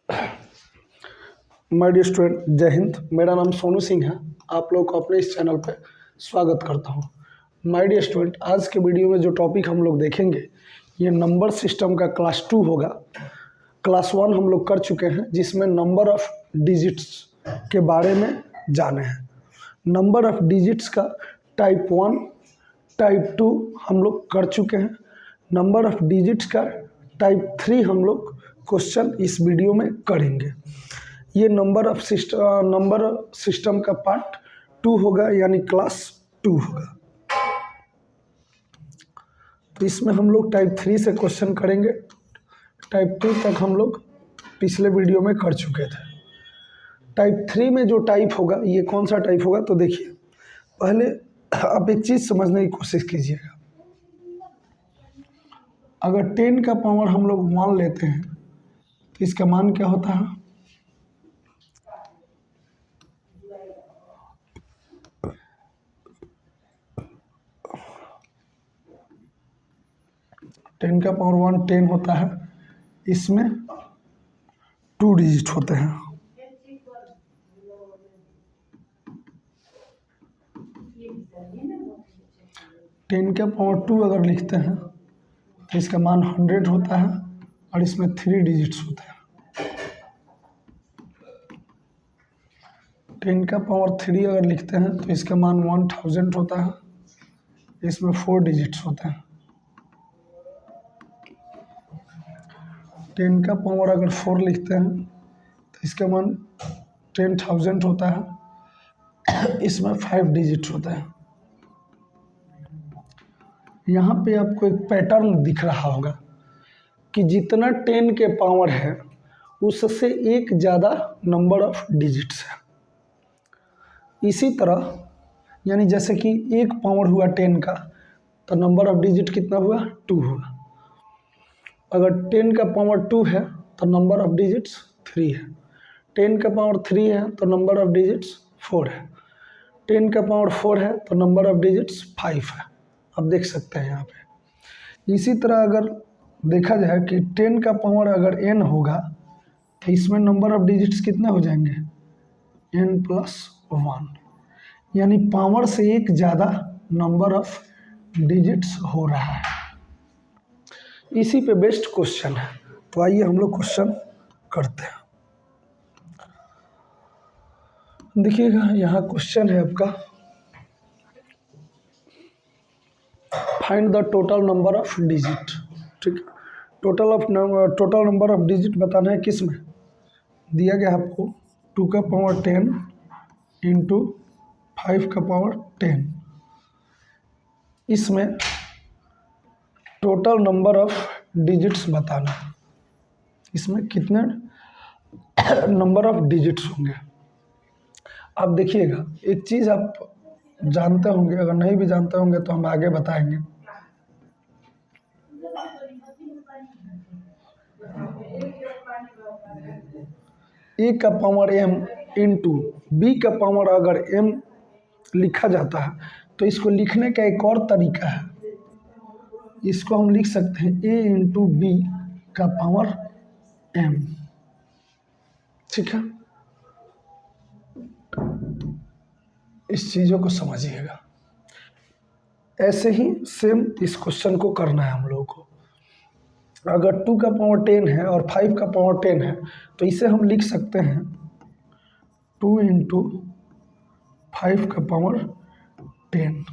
My dear student, जय हिंद। मेरा नाम सोनू सिंह है। आप लोग को अपने इस चैनल पे स्वागत करता हूँ। माय डियर स्टूडेंट, आज के वीडियो में जो टॉपिक हम लोग देखेंगे ये नंबर सिस्टम का क्लास 2 होगा। क्लास 1 हम लोग कर चुके हैं जिसमें नंबर ऑफ डिजिट्स के बारे में जाने हैं। नंबर ऑफ डिजिट्स का टाइप 1, टाइप 2 हम लोग कर चुके हैं। नंबर ऑफ डिजिट्स का टाइप 3 हम लोग क्वेश्चन इस वीडियो में करेंगे। ये नंबर सिस्टम का पार्ट 2 होगा, यानी क्लास 2 होगा। तो इसमें हम लोग टाइप 3 से क्वेश्चन करेंगे। टाइप 2 तक हम लोग पिछले वीडियो में कर चुके थे। टाइप 3 में जो टाइप होगा ये कौन सा टाइप होगा, तो देखिए पहले आप एक चीज़ समझने की कोशिश कीजिएगा। अगर 10 का पावर हम लोग 1 लेते हैं तो इसका मान क्या होता है? टेन का पावर 1 10 होता है। इसमें 2 डिजिट होते हैं। टेन का पावर 2 अगर लिखते हैं तो इसका मान 100 होता है और इसमें 3 डिजिट्स होते हैं। 10 का पावर 3 अगर लिखते हैं तो इसका मान 1000 होता है। इसमें 4 डिजिट्स होते हैं। 10 का पावर अगर 4 लिखते हैं तो इसका मान 10,000 होता है। इसमें 5 डिजिट्स होते हैं। यहाँ पे आपको एक पैटर्न दिख रहा होगा कि जितना 10 के पावर है उससे एक ज़्यादा नंबर ऑफ डिजिट्स है। इसी तरह यानी जैसे कि एक पावर हुआ 10 का तो नंबर ऑफ डिजिट कितना हुआ? 2 हुआ। अगर 10 का पावर 2 है तो नंबर ऑफ डिजिट्स 3 है। 10 का पावर 3 है तो नंबर ऑफ डिजिट्स 4 है। 10 का पावर 4 है तो नंबर ऑफ डिजिट्स 5 है। आप देख सकते हैं यहाँ पे। इसी तरह अगर देखा जाए कि 10 का पावर अगर n होगा तो इसमें नंबर ऑफ डिजिट्स कितने हो जाएंगे? n+1, यानी पावर से एक ज़्यादा नंबर ऑफ डिजिट्स हो रहा है। इसी पे बेस्ड क्वेश्चन है। तो आइए हम लोग क्वेश्चन करते हैं। देखिएगा यहाँ क्वेश्चन है आपका, find the total number of digit. ठीक है, टोटल नंबर ऑफ डिजिट बताना है। किस में दिया गया है आपको? 2 का पावर 10 इंटू 5 का पावर 10। इसमें टोटल नंबर ऑफ डिजिट्स बताना है। इसमें कितने नंबर ऑफ डिजिट्स होंगे? आप देखिएगा एक चीज़ आप जानते होंगे, अगर नहीं भी जानते होंगे तो हम आगे बताएंगे। ए का पावर m इंटू बी का पावर अगर m लिखा जाता है तो इसको लिखने का एक और तरीका है। इसको हम लिख सकते हैं a इंटू बी का पावर m। ठीक है, इस चीज़ों को समझिएगा। ऐसे ही सेम इस क्वेश्चन को करना है हम लोगों को। अगर 2 का पावर 10 है और 5 का पावर 10 है तो इसे हम लिख सकते हैं 2 इंटू 5 का पावर 10।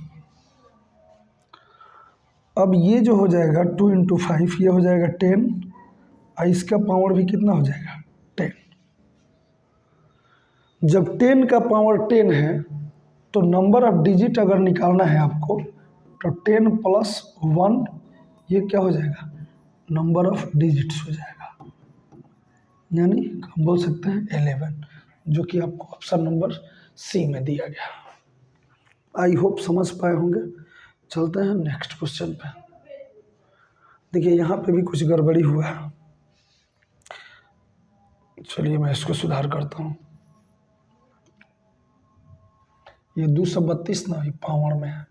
अब ये जो हो जाएगा 2 इंटू 5, ये हो जाएगा 10 और इसका पावर भी कितना हो जाएगा? 10। जब 10 का पावर 10 है तो नंबर ऑफ डिजिट अगर निकालना है आपको तो 10+1 ये क्या हो जाएगा? नंबर ऑफ डिजिट्स हो जाएगा, यानी हम बोल सकते हैं 11, जो कि आपको ऑप्शन नंबर सी में दिया गया। आई होप समझ पाए होंगे। चलते हैं नेक्स्ट क्वेश्चन पे। देखिए यहाँ पे भी कुछ गड़बड़ी हुआ है। चलिए मैं इसको सुधार करता हूँ। ये 232 ना पावर में है।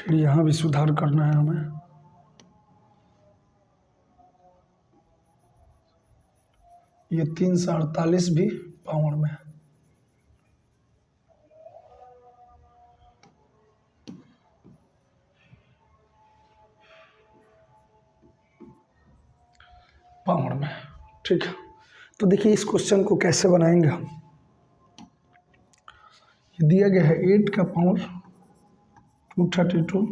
फिर यहाँ भी सुधार करना है हमें। ये 348 भी पावर में है। पावर में, ठीक है। तो देखिए इस क्वेश्चन को कैसे बनाएंगे हम। ये दिया गया है 8 का पावर 232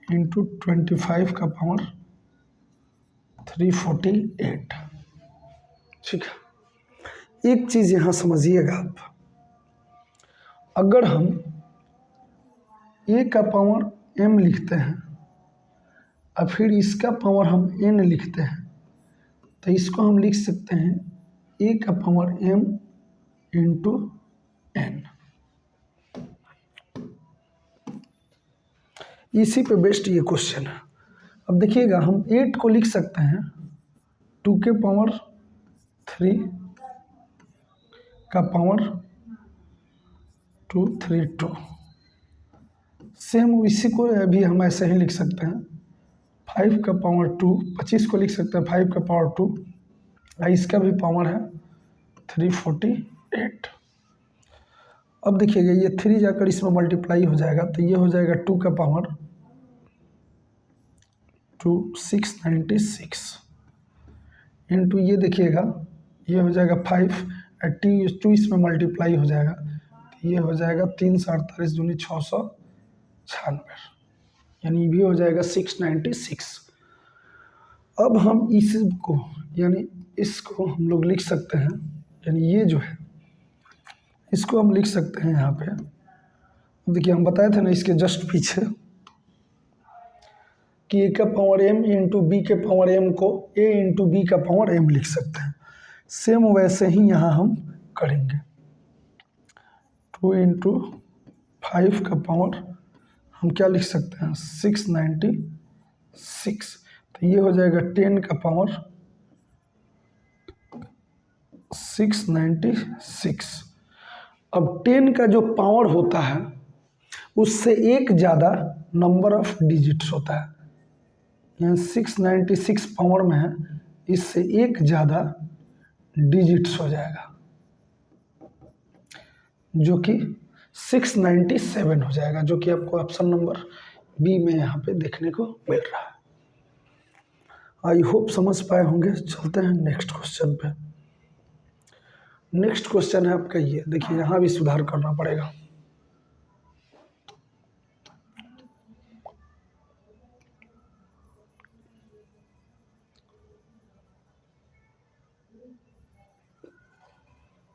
इंटू 25 का पावर 348, ठीक है। एक चीज़ यहाँ समझिएगा आप, अगर हम a का पावर m लिखते हैं और फिर इसका पावर हम n लिखते हैं, तो इसको हम लिख सकते हैं a का पावर m इंटू n। इसी पे बेस्ड ये क्वेश्चन है। अब देखिएगा हम 8 को लिख सकते हैं 2 के पावर 3 का पावर 232। सेम इसी को भी हम ऐसे ही लिख सकते हैं 5 का पावर 2, 25 को लिख सकते हैं 5 का पावर 2, और इसका भी पावर है 348। अब देखिएगा ये 3 जाकर इसमें मल्टीप्लाई हो जाएगा, तो ये हो जाएगा 2 का पावर 696 इंटू ये देखिएगा ये हो जाएगा 5 और 2 इसमें मल्टीप्लाई हो जाएगा, तो ये हो जाएगा 348 दूनी 696, यानी ये भी हो जाएगा 696। अब हम इसको यानी इसको हम लोग लिख सकते हैं, यानी ये जो है इसको हम लिख सकते हैं यहाँ पे। देखिए हम बताए थे ना इसके जस्ट पीछे कि a का पावर m इंटू बी के पावर m को a इंटू बी का पावर m लिख सकते हैं। सेम वैसे ही यहाँ हम करेंगे 2 इंटू 5 का पावर हम क्या लिख सकते हैं 696, तो ये हो जाएगा 10 का पावर 696। अब 10 का जो पावर होता है उससे एक ज़्यादा नंबर ऑफ डिजिट्स होता है, यहाँ 696 पावर में है, इससे एक ज़्यादा डिजिट्स हो जाएगा जो कि 697 हो जाएगा, जो कि आपको ऑप्शन नंबर बी में यहाँ पे देखने को मिल रहा है। आई होप समझ पाए होंगे। चलते हैं नेक्स्ट क्वेश्चन पे। नेक्स्ट क्वेश्चन है आपका ये, देखिए यहाँ भी सुधार करना पड़ेगा।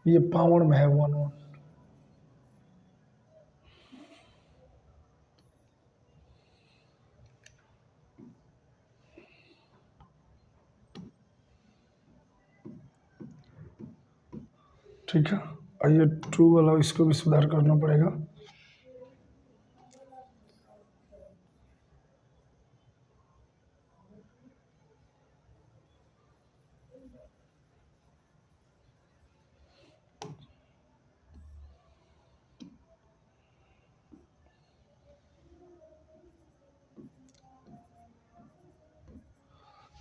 ये पावर में है 1 ठीक है। और ये ट्रू वाला इसको भी सुधार करना पड़ेगा।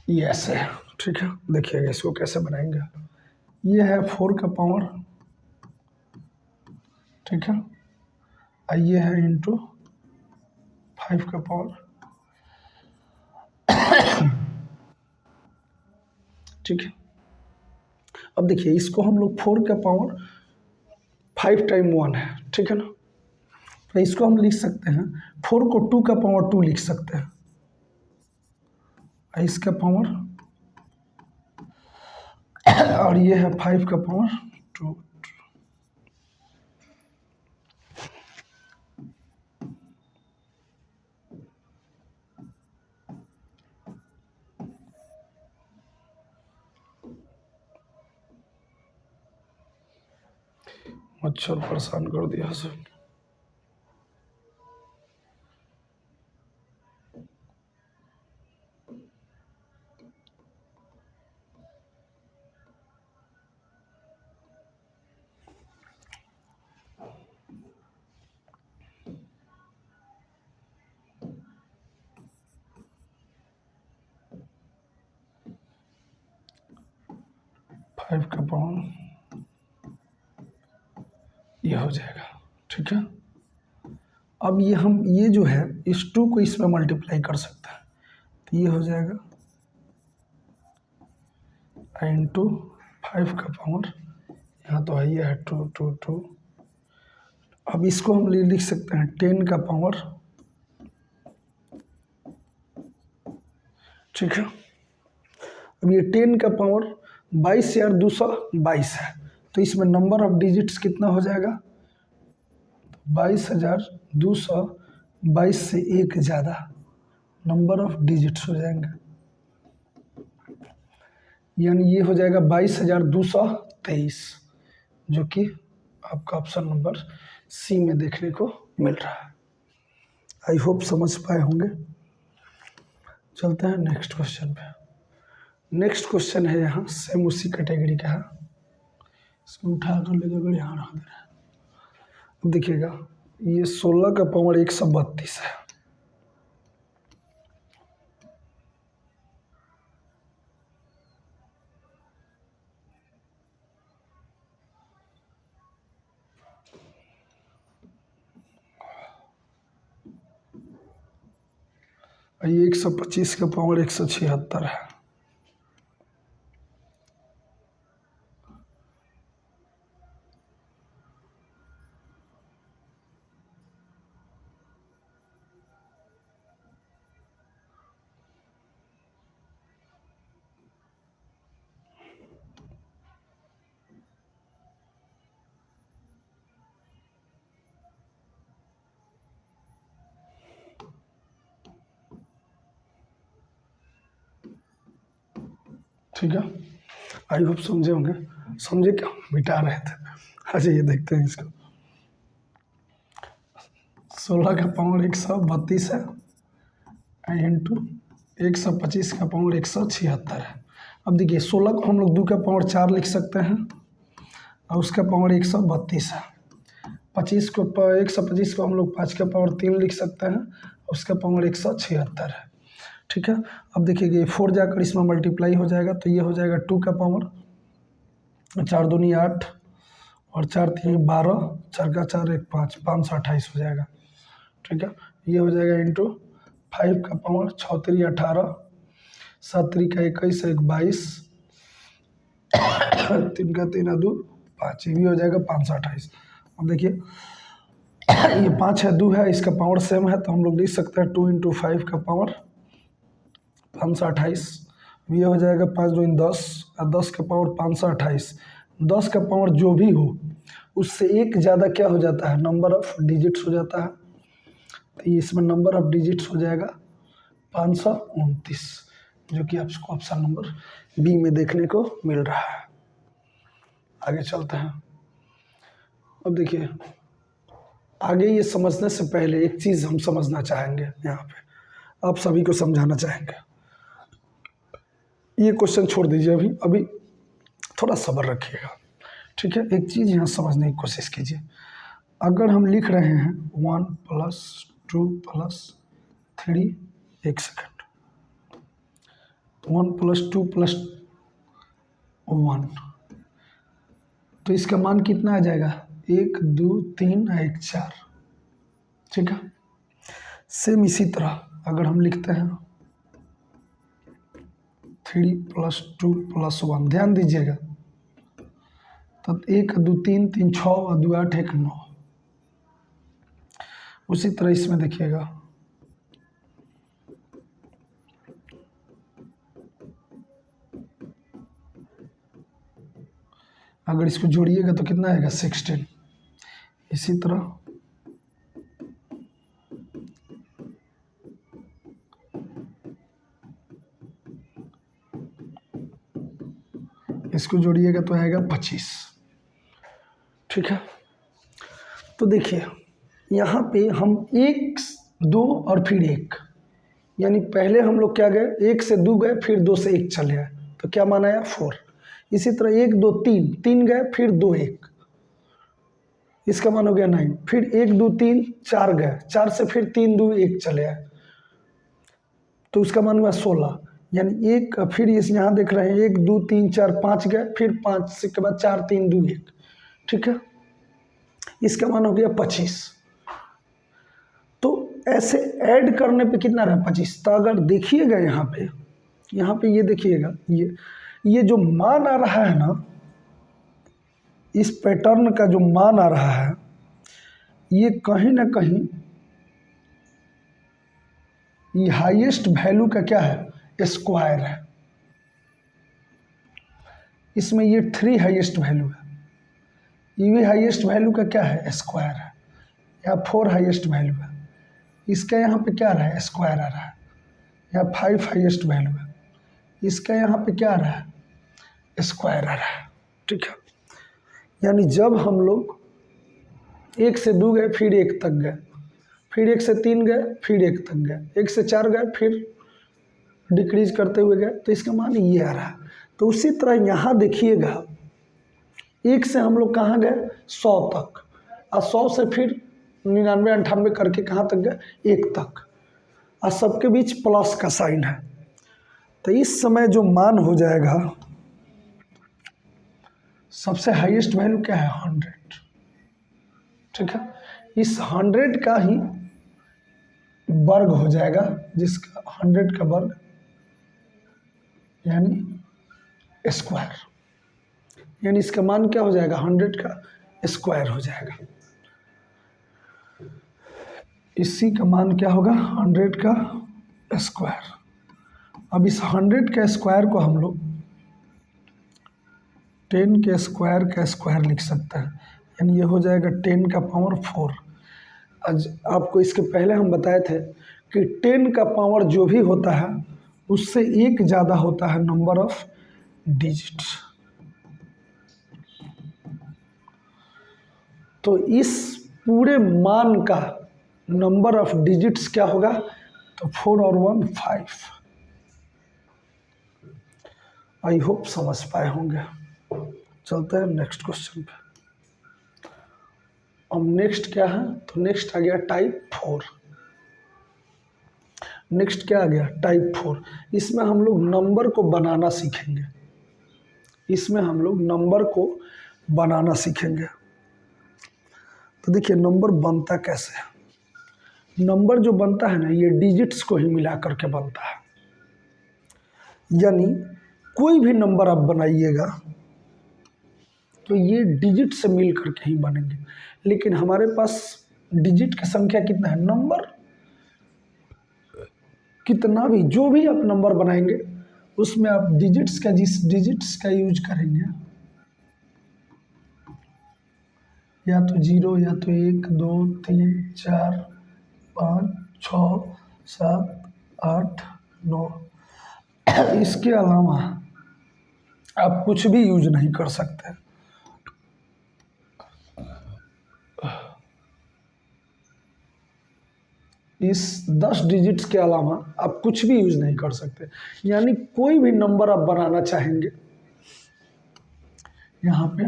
ये ऐसे है, ठीक है। देखिएगा इसको कैसे बनाएंगे। ये है 4 का पावर, ठीक है, और ये है इंटू 5 का पावर, ठीक है। अब देखिए इसको हम लोग 4 का पावर 5 टाइम 1 है, ठीक है ना, तो इसको हम लिख सकते हैं 4 को 2 का पावर 2 लिख सकते हैं, और इसका पावर और ये है 5 का पावर 2। मच्छर परेशान कर दिया सर। 5 का पावर ये हो जाएगा। ठीक है, अब ये हम ये जो है इस 2 को इसमें मल्टीप्लाई कर सकते हैं, तो ये हो जाएगा इंटू 5 का पावर, यहाँ तो है 2 2 2। अब इसको हम लिख सकते हैं 10 का पावर। ठीक है, अब ये 10 का पावर 22,222 है, तो इसमें नंबर ऑफ डिजिट्स कितना हो जाएगा? 22,222 से एक ज़्यादा नंबर ऑफ डिजिट्स हो जाएंगे, यानी ये हो जाएगा 22,223, जो कि आपका ऑप्शन नंबर सी में देखने को मिल रहा है। आई होप समझ पाए होंगे। चलते हैं नेक्स्ट क्वेश्चन पे। नेक्स्ट क्वेश्चन है यहाँ सेम उसी कैटेगरी का है, इसको उठा कर ले जाकर यहाँ रख दे रहा है। अब देखिएगा ये 16 का पावर 132 है, ये 125 का पावर 176 है। ठीक है, आई होप समझे होंगे। समझे क्या मिटा रहे थे? अच्छा ये देखते हैं इसको। 16 का पावर 132 है इंटू 125 का पावर 176 है। अब देखिए 16 को हम लोग 2 का पावर 4 लिख सकते हैं और उसका पावर 132 है। 125 को हम लोग 5 का पावर 3 लिख सकते हैं, उसका पावर 176 है। ठीक है, अब देखिए 4 जाकर इसमें मल्टीप्लाई हो जाएगा, तो ये हो जाएगा 2 का पावर 4 दूनी 8 और 4 3 12, 4 का 4 1 5, 528 हो जाएगा। ठीक है, ये हो जाएगा इंटू 5 का पावर 6 3 18, 7 3 का 21 1 22, 3 का 3 2 5, ये भी हो जाएगा 528। अब देखिए ये 5 है 2 है, इसका पावर सेम है, तो हम लोग लिख सकते हैं 2 इंटू 5 का पावर 528। ये हो जाएगा 5 2 10 और 10 का पावर 528। 10 का पावर जो भी हो उससे एक ज़्यादा क्या हो जाता है? नंबर ऑफ डिजिट्स हो जाता है, तो इसमें नंबर ऑफ डिजिट्स हो जाएगा 529, जो कि आपको ऑप्शन नंबर बी में देखने को मिल रहा है। आगे चलते हैं। अब देखिए आगे ये समझने से पहले एक चीज़ हम समझना चाहेंगे, यहाँ पे आप सभी को समझाना चाहेंगे। ये क्वेश्चन छोड़ दीजिए, अभी थोड़ा सब्र रखिएगा। ठीक है, एक चीज़ यहाँ समझने की कोशिश कीजिए। अगर हम लिख रहे हैं 1 + 2 + 3, एक सेकंड, 1 + 2 + 1, तो इसका मान कितना आ जाएगा? 1 2 3 1 4। ठीक है, सेम इसी तरह अगर हम लिखते हैं 3 + 2 + 1, ध्यान दीजिएगा, तब 1 2 3 3 6 और 2 8 1 9। उसी तरह इसमें देखिएगा अगर इसको जोड़िएगा तो कितना आएगा? 16। इसी तरह इसको जोड़िएगा तो आएगा 25। ठीक है, तो देखिए यहाँ पे हम 1 2 और फिर 1, यानी पहले हम लोग क्या गए? 1 से 2 गए, फिर 2 से 1 चले आए, तो क्या मान आया? 4। इसी तरह 1 2 3 3 गए, फिर 2 1, इसका मान हो गया 9। फिर 1 2 3 4 गए, 4 से फिर 3 2 1 चले आए, तो उसका मान हुआ 16। यानी एक, फिर इस यहाँ देख रहे हैं 1 2 3 4 5 गए, फिर 5 से के बाद 4 3 2 1, ठीक है। इसका मान हो गया 25। तो ऐसे ऐड करने पे कितना रहा 25। तो अगर देखिएगा यहाँ पे ये देखिएगा, ये जो मान आ रहा है ना, इस पैटर्न का जो मान आ रहा है, ये कहीं ना कहीं ये हाईएस्ट वैल्यू का क्या है, स्क्वायर है। इसमें ये 3 हाईएस्ट वैल्यू है, ये भी हाईएस्ट वैल्यू का क्या है, स्क्वायर है। यहाँ 4 हाईएस्ट वैल्यू है, इसका यहाँ पे क्या आ रहा है, स्क्वायर आ रहा है। यहाँ 5 हाईएस्ट वैल्यू है, इसका यहाँ पे क्या आ रहा है, स्क्वायर आ रहा है, ठीक है। यानी जब हम लोग 1 से 2 गए, फिर 1 तक गए, फिर 1 से 3 गए, फिर 1 तक गए, 1 से 4 गए, फिर डिक्रीज करते हुए गए, तो इसका मान ये आ रहा है। तो उसी तरह यहाँ देखिएगा, 1 से हम लोग कहाँ गए, 100 तक, और 100 से फिर 99 98 करके कहाँ तक गए, 1 तक, और सबके बीच प्लस का साइन है। तो इस समय जो मान हो जाएगा, सबसे हाईएस्ट वैल्यू क्या है, 100, ठीक है। इस 100 का ही वर्ग हो जाएगा, जिसका 100 का वर्ग यानी स्क्वायर, यानी इसका मान क्या हो जाएगा, 100 का स्क्वायर हो जाएगा। इसी का मान क्या होगा, 100 का स्क्वायर। अब इस 100 का स्क्वायर को हम लोग 10 के स्क्वायर का स्क्वायर लिख सकते हैं, यानी ये हो जाएगा 10 का पावर 4। आज आपको इसके पहले हम बताए थे कि 10 का पावर जो भी होता है उससे 1 ज़्यादा होता है नंबर ऑफ डिजिट्स। तो इस पूरे मान का नंबर ऑफ डिजिट्स क्या होगा, तो 4 और 1 5। आई होप समझ पाए होंगे। चलते हैं नेक्स्ट क्वेश्चन पे। अब नेक्स्ट क्या है, तो नेक्स्ट आ गया टाइप 4। नेक्स्ट क्या आ गया, टाइप 4। इसमें हम लोग नंबर को बनाना सीखेंगे, इसमें हम लोग नंबर को बनाना सीखेंगे। तो देखिए नंबर बनता कैसे है। नंबर जो बनता है ना, ये डिजिट्स को ही मिला करके बनता है। यानी कोई भी नंबर आप बनाइएगा तो ये डिजिट से मिल करके ही बनेंगे। लेकिन हमारे पास डिजिट की संख्या कितना है, नंबर कितना भी, जो भी आप नंबर बनाएंगे उसमें आप डिजिट्स का, जिस डिजिट्स का यूज करेंगे, या तो 0, या तो 1 2 3 4 5 6 7 8 9, इसके अलावा आप कुछ भी यूज नहीं कर सकते। इस 10 डिजिट्स के अलावा आप कुछ भी यूज नहीं कर सकते। यानी कोई भी नंबर आप बनाना चाहेंगे, यहाँ पे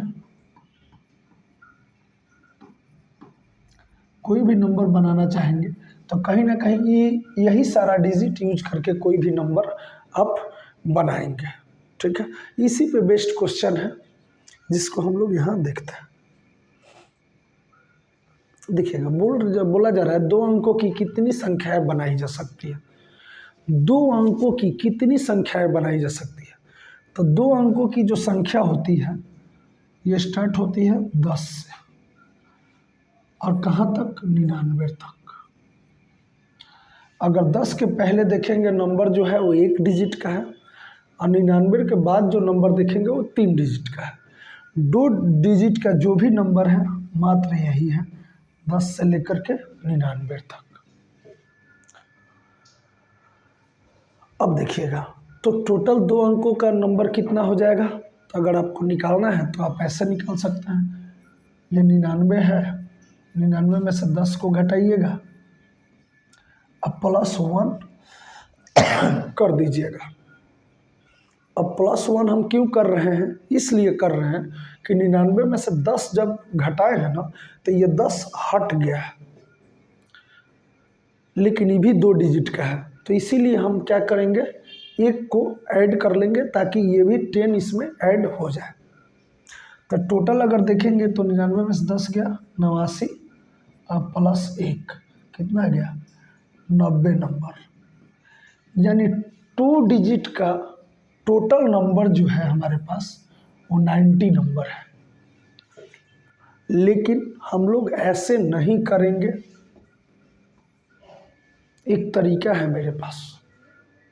कोई भी नंबर बनाना चाहेंगे तो कहीं ना कहीं यही सारा डिजिट यूज करके कोई भी नंबर आप बनाएंगे, ठीक है। इसी पे बेस्ड क्वेश्चन है जिसको हम लोग यहाँ देखते हैं। देखिएगा, बोला जा रहा है 2 अंकों की कितनी संख्याएं बनाई जा सकती है। 2 अंकों की कितनी संख्याएं बनाई जा सकती है। तो 2 अंकों की जो संख्या होती है ये स्टार्ट होती है 10 से और कहाँ तक, 99 तक। अगर 10 के पहले देखेंगे नंबर जो है वो 1 डिजिट का है, और 99 के बाद जो नंबर देखेंगे वो 3 डिजिट का है। 2 डिजिट का जो भी नंबर है मात्र यही है, 10 से लेकर के 99 तक। अब देखिएगा, तो टोटल 2 अंकों का नंबर कितना हो जाएगा। तो अगर आपको निकालना है तो आप ऐसे निकाल सकते हैं, ये 99 है, 99 में से 10 को घटाइएगा, अब +1 कर दीजिएगा। अब +1 हम क्यों कर रहे हैं, इसलिए कर रहे हैं कि 99 में से 10 जब घटाए हैं ना, तो ये 10 हट गया है, लेकिन ये भी 2 डिजिट का है। तो इसीलिए हम क्या करेंगे, एक को ऐड कर लेंगे ताकि ये भी 10 इसमें ऐड हो जाए। तो टोटल अगर देखेंगे तो 99 में से 10 गया 89 अब प्लस 1 कितना गया 90 नंबर। यानी 2 डिजिट का टोटल नंबर जो है हमारे पास वो 90 नंबर है। लेकिन हम लोग ऐसे नहीं करेंगे, एक तरीका है मेरे पास,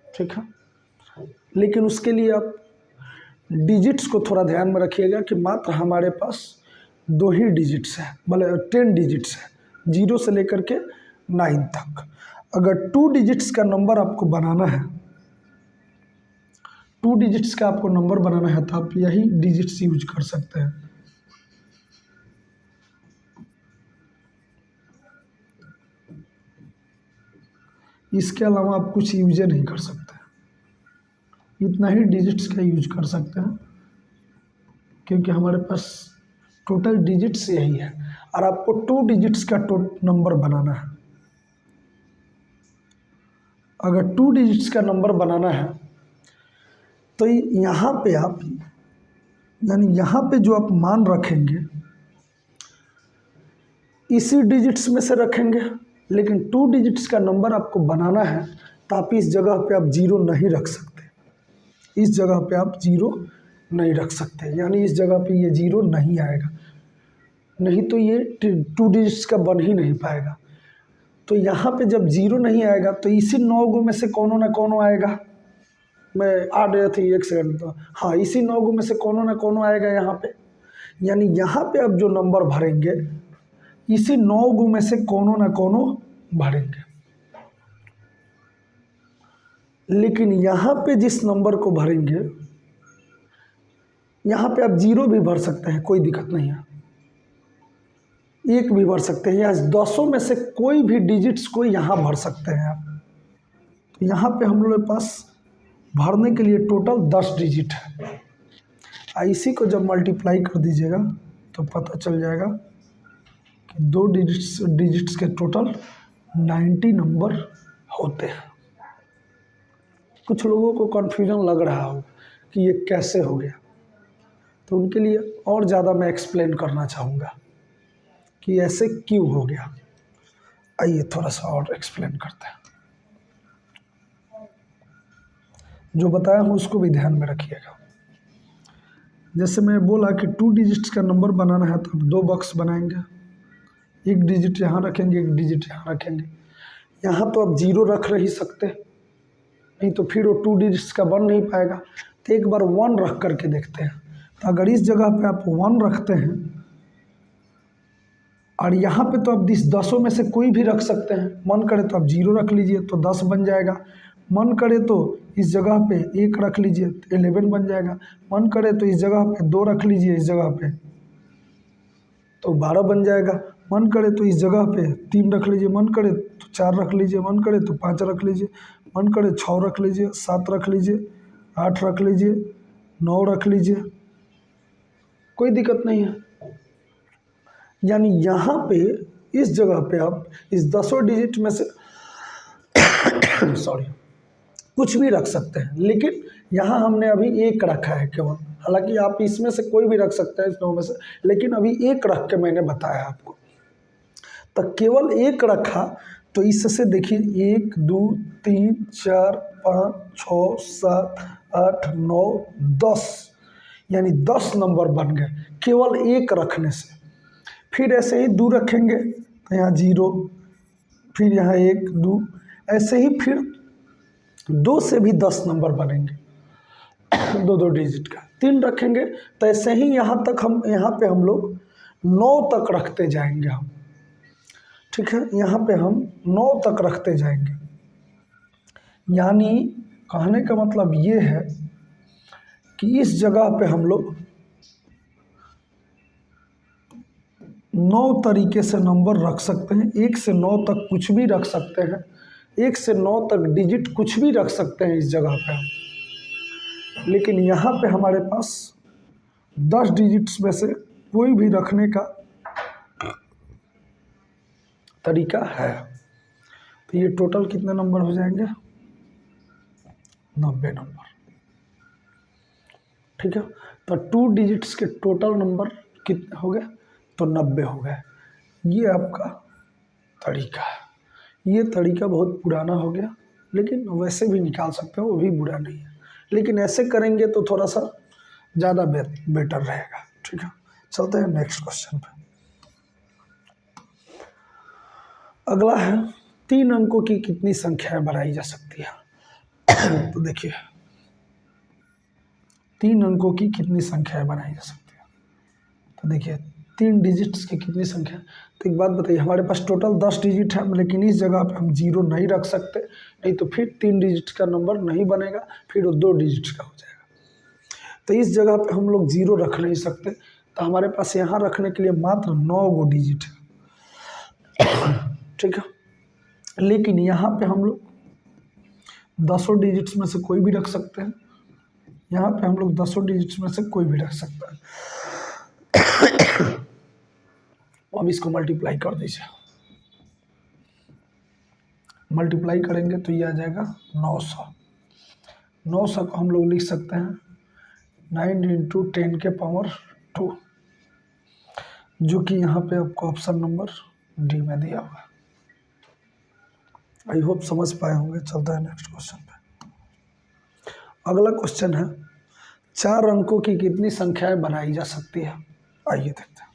ठीक है। लेकिन उसके लिए आप डिजिट्स को थोड़ा ध्यान में रखिएगा कि मात्र हमारे पास 2 ही डिजिट्स है, मतलब 10 डिजिट्स है, 0 से लेकर के 9 तक। अगर 2 डिजिट्स का नंबर आपको बनाना है, 2 डिजिट्स का आपको नंबर बनाना है तो आप यही डिजिट्स यूज कर सकते हैं। इसके अलावा आप कुछ यूज नहीं कर सकते, इतना ही डिजिट्स का यूज कर सकते हैं क्योंकि हमारे पास टोटल डिजिट्स यही है। और आपको 2 डिजिट्स का नंबर बनाना है। अगर 2 डिजिट्स का नंबर बनाना है तो यहाँ पे आप, यानी यहाँ पे जो आप मान रखेंगे इसी डिजिट्स में से रखेंगे। लेकिन 2 डिजिट्स का नंबर आपको बनाना है तो आप इस जगह पे आप 0 नहीं रख सकते, इस जगह पे आप 0 नहीं रख सकते, यानी इस जगह पे ये 0 नहीं आएगा, नहीं तो ये 2 डिजिट्स का बन ही नहीं पाएगा। तो यहाँ पे जब 0 नहीं आएगा तो इसी 9 गो में से कोनो ना कोनो आएगा। मैं आ रही थी 1 सेकंड, तो हाँ इसी 9 गो में से कोनो ना कोनो आएगा यहाँ पे। यानी यहाँ पे आप जो नंबर भरेंगे इसी 9 गो में से कोनो ना कोनो भरेंगे। लेकिन यहाँ पे जिस नंबर को भरेंगे यहाँ पे आप 0 भी भर सकते हैं, कोई दिक्कत नहीं है, 1 भी भर सकते हैं, या 10 में से कोई भी डिजिट्स को यहाँ भर सकते हैं आप। तो यहाँ पे हम लोग के पास भरने के लिए टोटल 10 डिजिट है। इसी को जब मल्टीप्लाई कर दीजिएगा तो पता चल जाएगा कि 2 डिजिट्स के टोटल 90 नंबर होते हैं। कुछ लोगों को कन्फ्यूजन लग रहा हो कि ये कैसे हो गया, तो उनके लिए और ज़्यादा मैं एक्सप्लेन करना चाहूँगा कि ऐसे क्यों हो गया। आइए थोड़ा सा और एक्सप्लेन करते हैं। जो बताया हूँ उसको भी ध्यान में रखिएगा। जैसे मैं बोला कि 2 डिजिट्स का नंबर बनाना है तो हम 2 बॉक्स बनाएंगे, 1 डिजिट यहाँ रखेंगे, 1 डिजिट यहाँ रखेंगे। यहाँ तो आप 0 रख नहीं सकते, नहीं तो फिर वो 2 डिजिट्स का बन नहीं पाएगा। तो एक बार 1 रख करके देखते हैं। तो अगर इस जगह पे आप 1 रखते हैं और यहाँ पे तो आप इस 10 में से कोई भी रख सकते हैं, मन करे तो आप 0 रख लीजिए तो 10 बन जाएगा, मन करे तो इस जगह पे 1 रख लीजिए तो 11 बन जाएगा, मन करे तो इस जगह पे 2 रख लीजिए, इस जगह पे तो 12 बन जाएगा, मन करे तो इस जगह पे 3 रख लीजिए, मन करे तो 4 रख लीजिए, मन करे तो 5 रख लीजिए, मन करे 6 रख लीजिए, 7 रख लीजिए, 8 रख लीजिए, 9 रख लीजिए, कोई दिक्कत नहीं है। यानी यहाँ पे इस जगह पे आप इस 10 डिजिट में से सॉरी कुछ भी रख सकते हैं। लेकिन यहाँ हमने अभी 1 रखा है केवल, हालांकि आप इसमें से कोई भी रख सकते हैं इस 9 में से, लेकिन अभी 1 रख के मैंने बताया आपको। तो केवल 1 रखा तो इससे देखिए 1 2 3 4 5 6 7 8 9 10, यानी 10 नंबर बन गए केवल 1 रखने से। फिर ऐसे ही 2 रखेंगे तो यहाँ 0, फिर यहाँ 1 2, ऐसे ही फिर 2 से भी 10 नंबर बनेंगे 2 डिजिट का। 3 रखेंगे तो ऐसे ही यहाँ पे हम लोग 9 तक रखते जाएंगे हम, ठीक है। यहाँ पे हम 9 तक रखते जाएंगे। यानी कहने का मतलब ये है कि इस जगह पे हम लोग 9 तरीके से नंबर रख सकते हैं। 1 से 9 तक कुछ भी रख सकते हैं, 1 से 9 तक डिजिट कुछ भी रख सकते हैं इस जगह पे हम। लेकिन यहाँ पे हमारे पास 10 डिजिट्स में से कोई भी रखने का तरीका है। तो ये टोटल कितने नंबर हो जाएंगे 90 नंबर। ठीक है, तो 2 डिजिट्स के टोटल नंबर कितने हो गए, तो 90 हो गए। ये आपका तरीका है। ये तरीका बहुत पुराना हो गया, लेकिन वैसे भी निकाल सकते हो, वो भी बुरा नहीं है, लेकिन ऐसे करेंगे तो थोड़ा सा ज़्यादा बेटर रहेगा। ठीक है, चलते हैं नेक्स्ट क्वेश्चन पे। अगला है 3 अंकों की कितनी संख्याएं बनाई जा सकती है। तो देखिए 3 अंकों की कितनी संख्याएं बनाई जा सकती है, तो देखिए 3 डिजिट्स की कितनी संख्या। तो एक बात बताइए, हमारे पास टोटल 10 डिजिट है, लेकिन इस जगह पे हम 0 नहीं रख सकते, नहीं तो फिर 3 डिजिट का नंबर नहीं बनेगा, फिर वो 2 डिजिट का हो जाएगा। तो इस जगह पे हम लोग 0 रख नहीं सकते, तो हमारे पास यहाँ रखने के लिए मात्र 9 गो डिजिट है। ठीक है, लेकिन यहाँ पे हम लोग 10 डिजिट्स में से कोई भी रख सकते हैं। यहाँ पे हम लोग 10 डिजिट्स में से कोई भी रख सकता है। अब इसको मल्टीप्लाई कर दीजिए, मल्टीप्लाई करेंगे तो ये आ जाएगा 900। 900 को हम लोग लिख सकते हैं 9 इंटू 10 के पावर 2, जो कि यहाँ पे आपको ऑप्शन नंबर डी में दिया हुआ है। आई होप समझ पाए होंगे। चलता है नेक्स्ट क्वेश्चन पे। अगला क्वेश्चन है 4 अंकों की कितनी संख्याएं बनाई जा सकती है। आइए देखते हैं।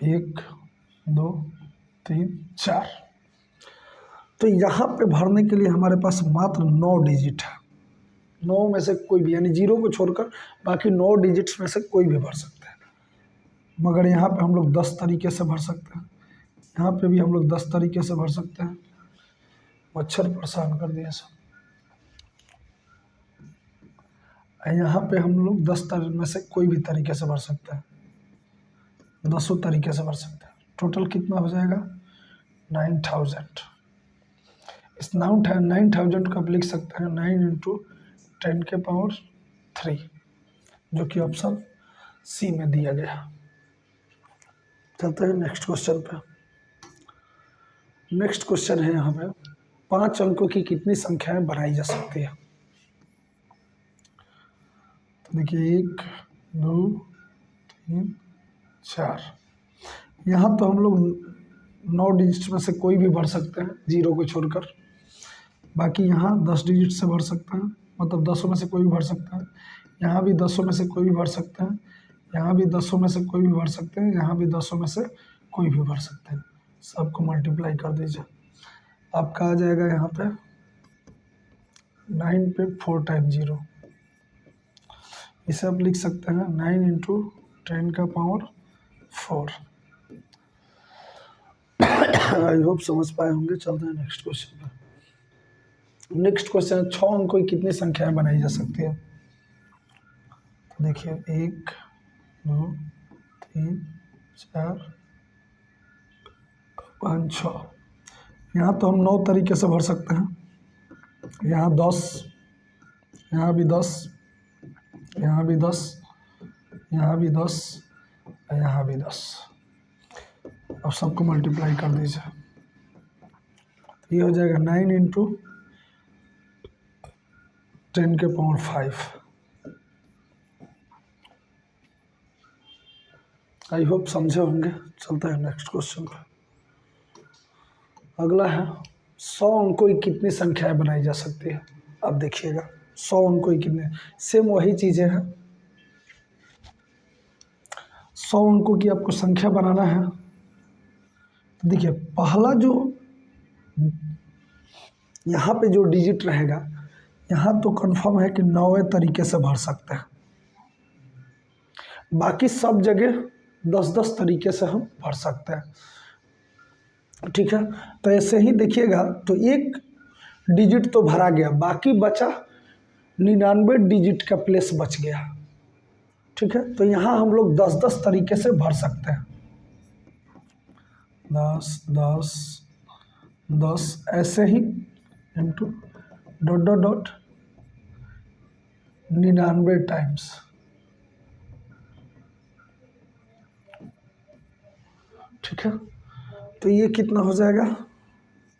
1 2 3 4। तो यहाँ पे भरने के लिए हमारे पास मात्र 9 डिजिट है। 9 में से कोई भी, यानी 0 को छोड़कर बाकी 9 डिजिट्स में से कोई भी भर सकते हैं। मगर यहाँ पे हम लोग 10 तरीके से भर सकते हैं, यहाँ पे भी हम लोग 10 तरीके से भर सकते हैं। मच्छर परेशान कर दिया सब। यहाँ पे हम लोग 10 में से कोई भी तरीके से भर सकते हैं, 10 तरीके से भर सकते हैं। टोटल कितना हो जाएगा 9000। इस 9000 को आप लिख सकते हैं 9 इंटू 10 के पावर 3, जो कि ऑप्शन सी में दिया गया। चलते हैं नेक्स्ट क्वेश्चन पे। नेक्स्ट क्वेश्चन है यहाँ पे 5 अंकों की कितनी संख्याएं बनाई जा सकती है। तो देखिए 1 2 3 4। यहाँ तो हम लोग 9 डिजिट में से कोई भी भर सकते हैं 0 को छोड़कर। बाकी यहाँ 10 डिजिट से भर सकते हैं, मतलब 10 में से कोई भी भर सकता है। यहाँ भी 10 में से कोई भी भर सकते हैं, यहाँ भी 10 में से कोई भी भर सकते हैं, यहाँ भी 10 में से कोई भी भर सकते हैं। सबको मल्टीप्लाई कर दीजिए, आपका आ जाएगा यहाँ पे 9 पे 4 टाइम 0। इसे आप लिख सकते हैं 9 इंटू 10 का पावर 4। आई होप समझ पाए होंगे। चलते हैं नेक्स्ट क्वेश्चन पर। नेक्स्ट क्वेश्चन है 6 अंकों की कितनी संख्याएं बनाई जा सकती है। तो देखिए 1 2 3 4 5 6। यहाँ तो हम 9 तरीके से भर सकते हैं। यहाँ 10, यहाँ भी 10, यहाँ भी 10, यहाँ भी 10, यहाँ भी 10। अब सबको मल्टीप्लाई कर दीजिए, ये हो जाएगा 9 इंटू 10 के पावर 5। आई होप समझे होंगे। चलते हैं नेक्स्ट क्वेश्चन पे। अगला है 100 अंकों की कितनी संख्याएं बनाई जा सकती है। अब देखिएगा 100 अंकों की कितने, सेम वही चीज़ें हैं। 100 अंकों की आपको संख्या बनाना है। देखिए पहला जो यहाँ पे जो डिजिट रहेगा, यहाँ तो कंफर्म है कि 9वें तरीके से भर सकते हैं। बाकी सब जगह 10-10 तरीके से हम भर सकते हैं। ठीक है, तो ऐसे ही देखिएगा तो एक डिजिट तो भरा गया, बाकी बचा 99 डिजिट का प्लेस बच गया। ठीक है, तो यहाँ हम लोग 10-10 तरीके से भर सकते हैं। 10 10 10 ऐसे ही into dot dot dot 99 times. ठीक है, तो ये कितना हो जाएगा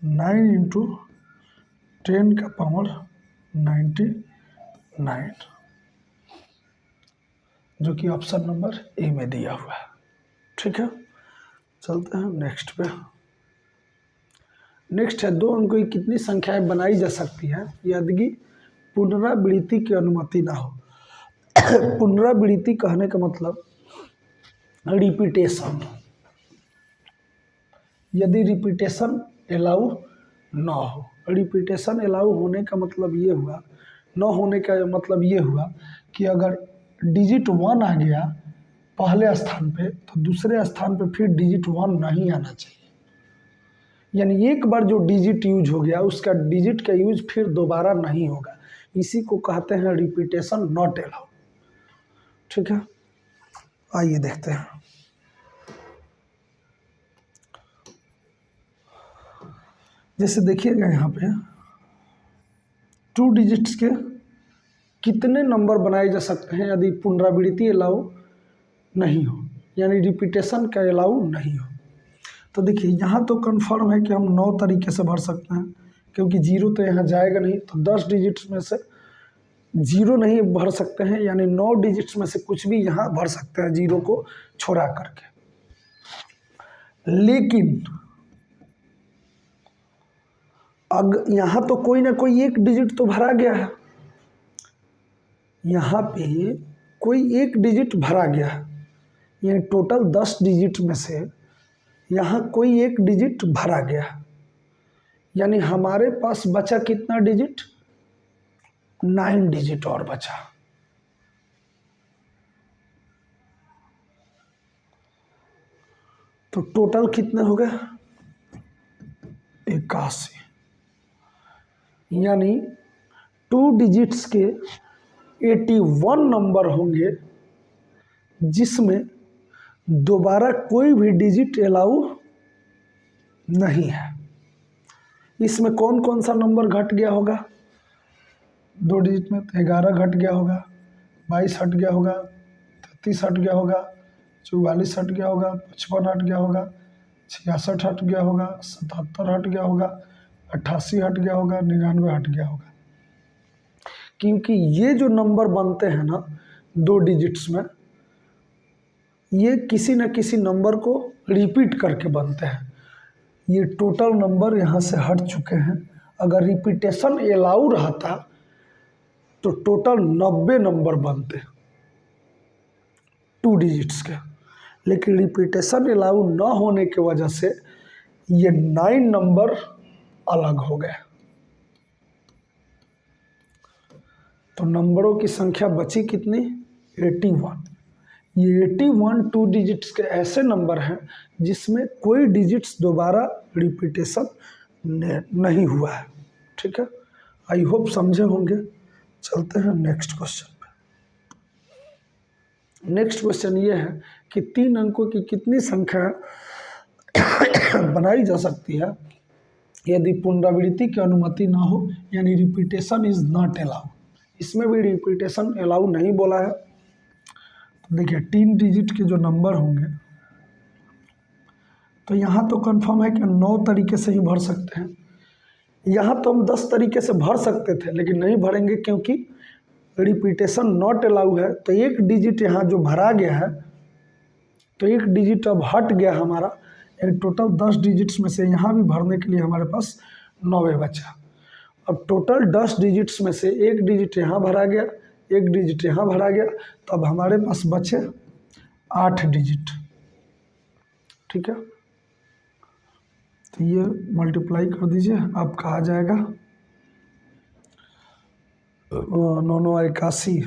9 इंटू 10 का पावर 99, जो कि ऑप्शन नंबर ए में दिया हुआ है। ठीक है, चलते हैं नेक्स्ट पे। नेक्स्ट है, 2 अंकों की कितनी संख्याएं बनाई जा सकती हैं यदि पुनरावृत्ति की अनुमति ना हो। पुनरावृत्ति कहने का मतलब रिपीटेशन। यदि रिपीटेशन अलाउ ना हो, रिपीटेशन अलाउ होने का मतलब ये हुआ, न होने का मतलब ये हुआ कि अगर डिजिट 1 आ गया पहले स्थान पे तो दूसरे स्थान पे फिर डिजिट 1 नहीं आना चाहिए। यानी एक बार जो डिजिट यूज हो गया उसका डिजिट का यूज फिर दोबारा नहीं होगा। इसी को कहते हैं रिपीटेशन नॉट अलाउ। ठीक है, आइए देखते हैं। जैसे देखिएगा यहाँ पे 2 डिजिट्स के कितने नंबर बनाए जा सकते हैं यदि पुनरावृत्ति अलाउ नहीं हो, यानी रिपीटेशन का अलाउ नहीं हो। तो देखिए यहाँ तो कंफर्म है कि हम 9 तरीके से भर सकते हैं, क्योंकि 0 तो यहाँ जाएगा नहीं। तो 10 डिजिट्स में से 0 नहीं भर सकते हैं, यानी 9 डिजिट्स में से कुछ भी यहाँ भर सकते हैं 0 को छोड़ा करके। लेकिन अब यहाँ तो कोई ना कोई एक डिजिट तो भरा गया है, यहाँ पे कोई एक डिजिट भरा गया है, यानी टोटल 10 डिजिट में से यहाँ कोई एक डिजिट भरा गया है। यानी हमारे पास बचा कितना डिजिट, 9 डिजिट और बचा। तो टोटल कितने हो गए, 81। यानी 2 डिजिट्स के 81 नंबर होंगे जिसमें दोबारा कोई भी डिजिट अलाउ नहीं है। इसमें कौन कौन सा नंबर घट गया होगा, 2 डिजिट में 11 घट गया होगा, 22 हट गया होगा, 33 हट गया होगा, 44 हट गया होगा, 55 हट गया होगा, 66 हट गया होगा, 77 हट गया होगा, 88 हट गया होगा, 99 हट गया होगा। क्योंकि ये जो नंबर बनते हैं ना 2 डिजिट्स में, ये किसी न किसी नंबर को रिपीट करके बनते हैं। ये टोटल नंबर यहाँ से हट चुके हैं। अगर रिपीटेशन अलाउ रहता तो टोटल 90 नंबर बनते 2 डिजिट्स के, लेकिन रिपीटेशन अलाउ न होने की वजह से ये 9 नंबर अलग हो गए। तो नंबरों की संख्या बची कितनी, 81। ये 81 2 डिजिट्स के ऐसे नंबर हैं जिसमें कोई डिजिट्स दोबारा रिपीटेशन नहीं हुआ है। ठीक है, आई होप समझे होंगे। चलते हैं नेक्स्ट क्वेश्चन पे। नेक्स्ट क्वेश्चन ये है कि 3 अंकों की कितनी संख्या बनाई जा सकती है यदि पुनरावृत्ति की अनुमति ना हो, यानी रिपीटेशन इज नॉट अलाउ। इसमें भी रिपीटेशन अलाउ नहीं बोला है। तो देखिए 3 डिजिट के जो नंबर होंगे, तो यहाँ तो कंफर्म है कि 9 तरीके से ही भर सकते हैं। यहाँ तो हम 10 तरीके से भर सकते थे, लेकिन नहीं भरेंगे क्योंकि रिपीटेशन नॉट अलाउ है। तो एक डिजिट यहाँ जो भरा गया है, तो एक डिजिट अब हट गया हमारा, यानी टोटल 10 डिजिट्स में से यहाँ भी भरने के लिए हमारे पास 9 बचा। अब टोटल 10 डिजिट्स में से एक डिजिट यहाँ भरा गया, एक डिजिट यहाँ भरा गया, तो अब हमारे पास बचे 8 डिजिट। ठीक है, तो ये मल्टीप्लाई कर दीजिए, आपका आ जाएगा 9 9 81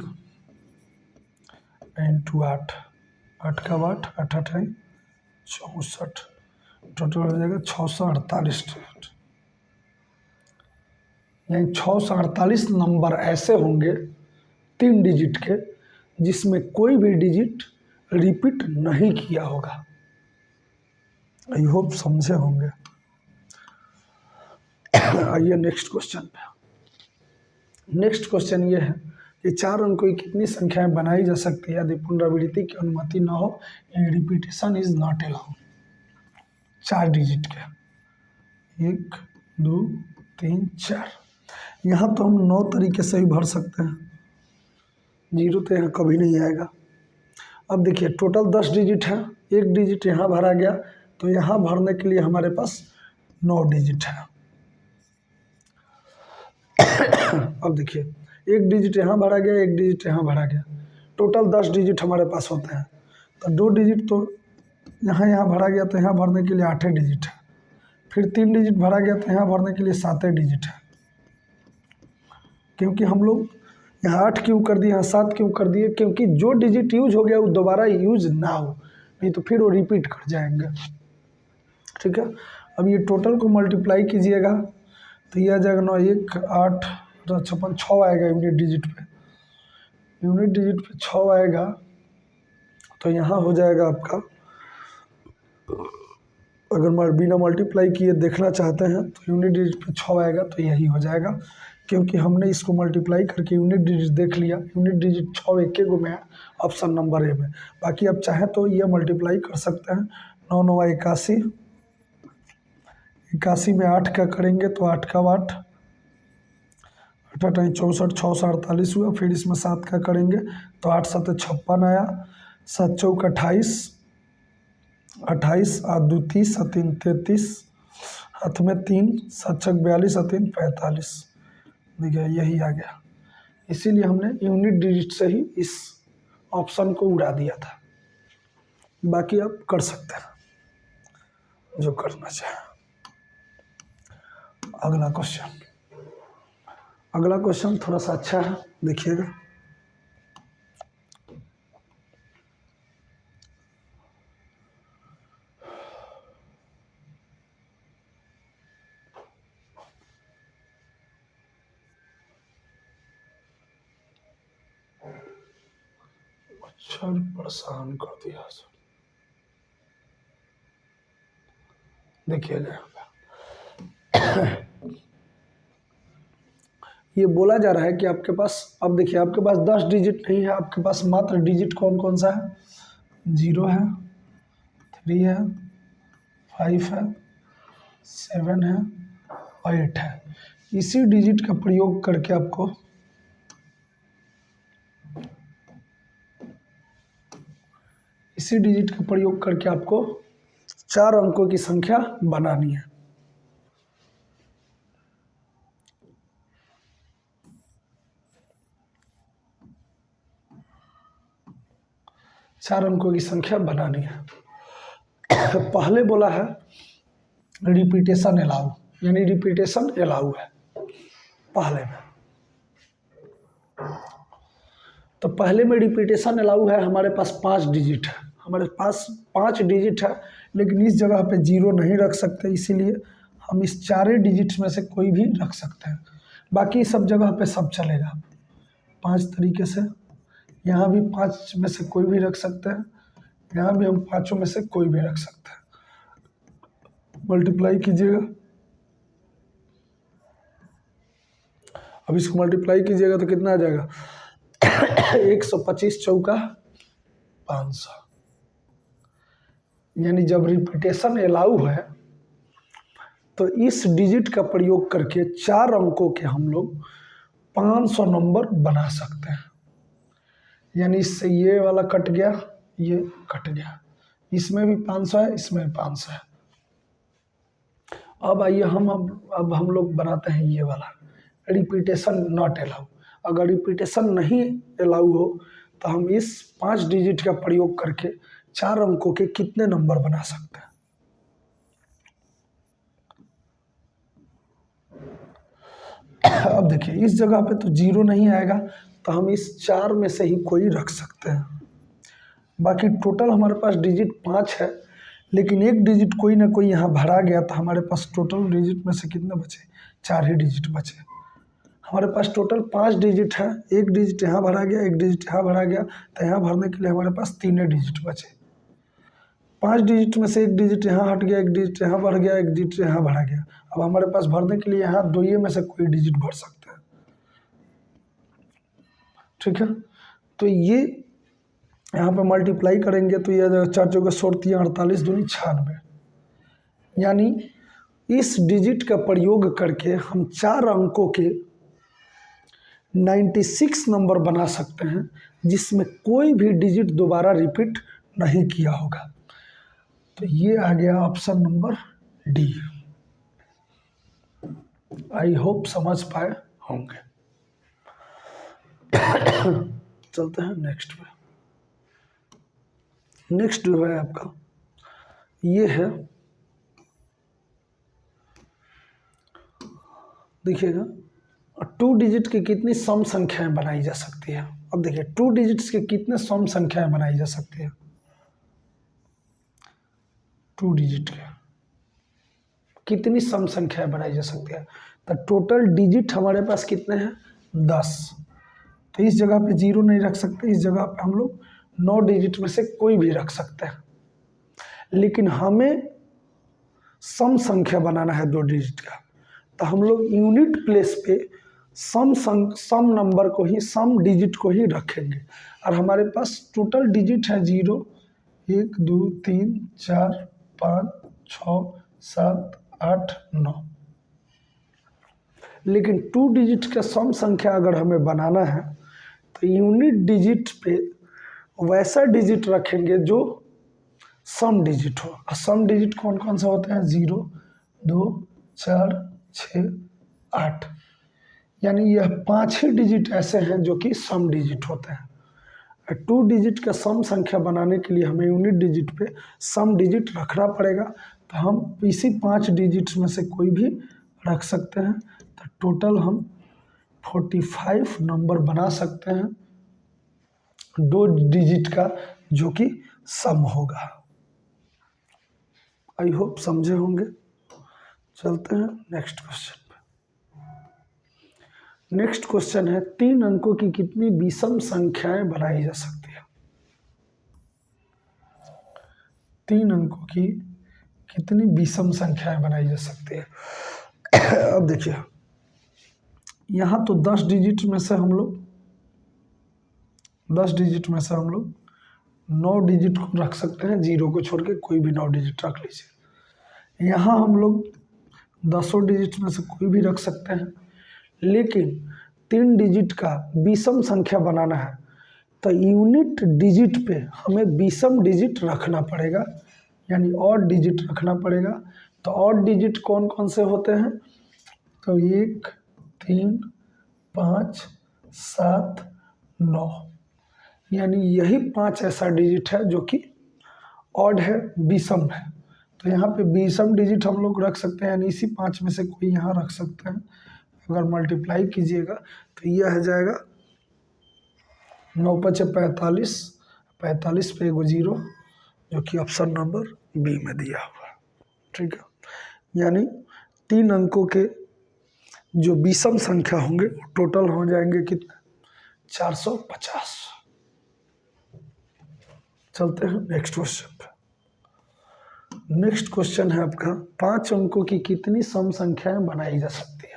इंटू 8, 8 का 8, 8 8 है 64, टोटल हो जाएगा 648 डिजिट। यानी 648 नंबर ऐसे होंगे 3 डिजिट के जिसमें कोई भी डिजिट रिपीट नहीं किया होगा। आई होप समझे होंगे। आइए नेक्स्ट क्वेश्चन पे। नेक्स्ट क्वेश्चन ये है कि 4 अंकों की कितनी संख्याएं बनाई जा सकती है यदि पुनरावृत्ति की अनुमति ना हो, यानी repetition is not allowed. 4 digit के 1 2 3 4, यहाँ तो हम 9 तरीके से भी भर सकते हैं, जीरो तो यहाँ कभी नहीं आएगा। अब देखिए टोटल 10 डिजिट है, एक डिजिट यहाँ भरा गया, तो यहाँ भरने के लिए हमारे पास 9 डिजिट है। अब देखिए एक डिजिट यहाँ भरा गया, एक डिजिट यहाँ भरा गया, टोटल 10 डिजिट हमारे पास होते हैं। तो 2 डिजिट तो यहाँ भरा गया, तो यहाँ भरने के लिए 8 डिजिट है। फिर 3 डिजिट भरा गया, तो यहाँ भरने के लिए 7 डिजिट है। क्योंकि हम लोग यहाँ 8 क्यों कर दिए, यहाँ 7 क्यों कर दिए, क्योंकि जो डिजिट यूज हो गया वो दोबारा यूज ना हो, नहीं तो फिर वो रिपीट कर जाएंगे। ठीक है, अब ये टोटल को मल्टीप्लाई कीजिएगा तो ये आ जाएगा 9 1 8 56 6 आएगा यूनिट डिजिट पे। यूनिट डिजिट पे 6 आएगा, तो यहाँ हो जाएगा आपका, अगर बिना मल्टीप्लाई किए देखना चाहते हैं तो यूनिट डिजिट पे 6 आएगा, तो यही हो जाएगा। क्योंकि हमने इसको मल्टीप्लाई करके यूनिट डिजिट देख लिया, यूनिट डिजिट 6 एक गो में है ऑप्शन नंबर ए में। बाकी आप चाहें तो ये मल्टीप्लाई कर सकते हैं, 9 9 81, 81 में 8 का करेंगे तो 8 का 8, 8 8 64, 6 से 48 हुआ। फिर इसमें 7 का करेंगे तो 8 7 56 आया, 7 चौक 28, 28 8 2 30, 7 3 33, हाथ में 3, 7 6 42, 7 3 45। देखिए यही आ गया, इसीलिए हमने यूनिट डिजिट से ही इस ऑप्शन को उड़ा दिया था। बाकी आप कर सकते हैं जो करना चाहें। अगला क्वेश्चन थोड़ा सा अच्छा है, देखिएगा। अच्छा परेशान कर दिया सर। देखिएगा ये बोला जा रहा है कि आपके पास, अब देखिए आपके पास 10 डिजिट नहीं है, आपके पास मात्र डिजिट कौन कौन सा है, 0 है, 3 है, 5 है, 7 है, 8 है। इसी डिजिट का प्रयोग करके आपको चार अंकों की संख्या बनानी है। चार अंकों की संख्या बनानी है। पहले बोला है रिपीटेशन अलाउ, यानी रिपीटेशन अलाउ है पहले में। तो पहले में रिपीटेशन अलाउ है, हमारे पास 5 डिजिट है, हमारे पास 5 डिजिट है, लेकिन इस जगह पे 0 नहीं रख सकते, इसीलिए हम इस 4 डिजिट्स में से कोई भी रख सकते हैं। बाकी सब जगह पे सब चलेगा 5 तरीके से। यहाँ भी 5 में से कोई भी रख सकते हैं, यहाँ भी हम 5 में से कोई भी रख सकते हैं। मल्टीप्लाई कीजिएगा, अब इसको मल्टीप्लाई कीजिएगा तो कितना आ जाएगा 125 चौका 500। यानी जब रिपीटेशन अलाउ है तो इस डिजिट का प्रयोग करके 4 अंकों के हम लोग 500 नंबर बना सकते हैं। यानी इससे ये वाला कट गया, ये कट गया, इसमें भी 500 है, इसमें भी 500 है। अब आइए अब हम लोग बनाते हैं ये वाला रिपीटेशन नॉट अलाउ। अगर रिपीटेशन नहीं अलाउ हो तो हम इस 5 डिजिट का प्रयोग करके 4 अंकों के कितने नंबर बना सकते हैं। अब देखिए इस जगह पे तो 0 नहीं आएगा, तो हम इस 4 में से ही कोई रख सकते हैं। बाकी टोटल हमारे पास डिजिट 5 है, लेकिन एक डिजिट कोई ना कोई यहाँ भरा गया, तो हमारे पास टोटल डिजिट में से कितने बचे, 4 ही डिजिट बचे। हमारे पास टोटल 5 डिजिट है, एक डिजिट यहाँ भरा गया, एक डिजिट यहाँ भरा गया, तो यहाँ भरने के लिए हमारे पास 3 डिजिट बचे। 5 डिजिट में से एक डिजिट यहाँ हट गया, एक डिजिट यहाँ बढ़ गया, एक डिजिट यहाँ भरा गया। अब हमारे पास भरने के लिए यहाँ 2 में से कोई डिजिट भर सकते हैं। ठीक है, तो ये यहाँ पे मल्टीप्लाई करेंगे तो ये आ जाएगा 4 चौके 16 48 दूनी 96। यानी इस डिजिट का प्रयोग करके हम 4 अंकों के 96 नंबर बना सकते हैं जिसमें कोई भी डिजिट दोबारा रिपीट नहीं किया होगा। तो ये आ गया option number D. I hope समझ पाए होंगे। चलते हैं नेक्स्ट पे। नेक्स्ट जो है आपका ये है, देखिएगा 2 डिजिट की कितनी सम संख्याएं बनाई जा सकती है। अब देखिए 2 डिजिट्स के कितने सम संख्याएं बनाई जा सकती है। 2 डिजिट के कितनी सम संख्याएं बनाई जा सकती है। तो टोटल डिजिट हमारे पास कितने हैं 10। तो इस जगह पे 0 नहीं रख सकते, इस जगह पे हम लोग 9 डिजिट में से कोई भी रख सकते हैं। लेकिन हमें सम संख्या बनाना है 2 डिजिट का, तो हम लोग यूनिट प्लेस पे सम नंबर को ही, सम डिजिट को ही रखेंगे। और हमारे पास टोटल डिजिट है 0, 1 2 3 4 5 6 7 8 9। लेकिन 2 डिजिट का सम संख्या अगर हमें बनाना है तो यूनिट डिजिट पे वैसा डिजिट रखेंगे जो सम डिजिट हो। और सम डिजिट कौन कौन से होते हैं 0 2 4 6 8, यानी यह 5 ही डिजिट ऐसे हैं जो कि सम डिजिट होते हैं। 2 डिजिट का सम संख्या बनाने के लिए हमें यूनिट डिजिट पे सम डिजिट रखना पड़ेगा। तो हम इसी 5 डिजिट्स में से कोई भी रख सकते हैं। तो टोटल हम 45 नंबर बना सकते हैं 2 डिजिट का, जो कि सम होगा। आई होप समझे होंगे। चलते हैं नेक्स्ट क्वेश्चन पे। नेक्स्ट क्वेश्चन है 3 अंकों की कितनी विषम संख्याएं बनाई जा सकती है। 3 अंकों की कितनी विषम संख्याएं बनाई जा सकती है। अब देखिए यहाँ तो 10 डिजिट में से हम लोग 9 डिजिट को रख सकते हैं, 0 को छोड़ के कोई भी 9 डिजिट रख लीजिए। यहाँ हम लोग 10 डिजिट में से कोई भी रख सकते हैं। लेकिन 3 डिजिट का विषम संख्या बनाना है तो यूनिट डिजिट पे हमें विषम डिजिट रखना पड़ेगा, यानी ऑड डिजिट रखना पड़ेगा। तो ऑड डिजिट कौन कौन से होते हैं, तो 1 3 5 7 9, यानी यही 5 ऐसा डिजिट है जो कि ऑड है, विषम है। तो यहाँ पे विषम डिजिट हम लोग रख सकते हैं, यानी इसी 5 में से कोई यहाँ रख सकते हैं। अगर मल्टीप्लाई कीजिएगा तो यह आ जाएगा 9 5 45, 45 पे एगो 0, जो कि ऑप्शन नंबर बी में दिया हुआ। ठीक है, यानी 3 अंकों के जो विषम संख्या होंगे टोटल हो जाएंगे कितने 450। चलते हैं नेक्स्ट क्वेश्चन पे। नेक्स्ट क्वेश्चन है आपका 5 अंकों की कितनी सम संख्याएं बनाई जा सकती है।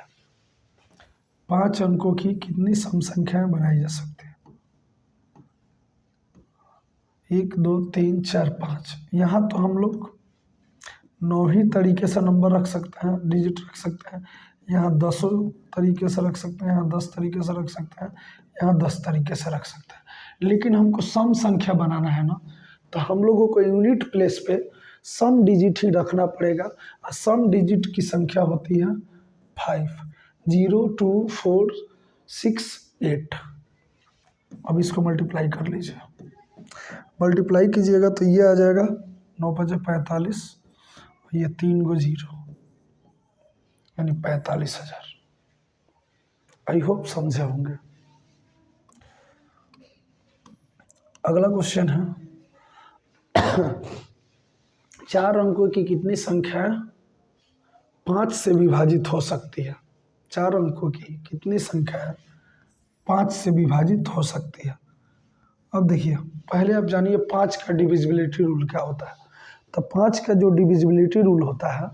5 अंकों की कितनी सम संख्याएं बनाई जा सकती है। 1 2 3 4 5। यहाँ तो हम लोग 9 ही तरीके से नंबर रख सकते हैं, डिजिट रख सकते हैं। यहाँ 10 तरीके से रख सकते हैं, यहाँ 10 तरीके से रख सकते हैं, यहाँ 10 तरीके से रख सकते हैं। लेकिन हमको सम संख्या बनाना है ना, तो हम लोगों को यूनिट प्लेस पे सम डिजिट ही रखना पड़ेगा। और सम डिजिट की संख्या होती है 5, 0 2 4 6 8। अब इसको मल्टीप्लाई कर लीजिए, मल्टीप्लाई कीजिएगा तो ये आ जाएगा 9 5 45, ये 3 गो 0, यानी 45,000। आई होप समझे होंगे। अगला क्वेश्चन है 4 अंकों की कितनी संख्या 5 से विभाजित हो सकती है। 4 अंकों की कितनी संख्या 5 से विभाजित हो सकती है। अब देखिए पहले आप जानिए 5 का डिविजिबिलिटी रूल क्या होता है। तो 5 का जो डिविजिबिलिटी रूल होता है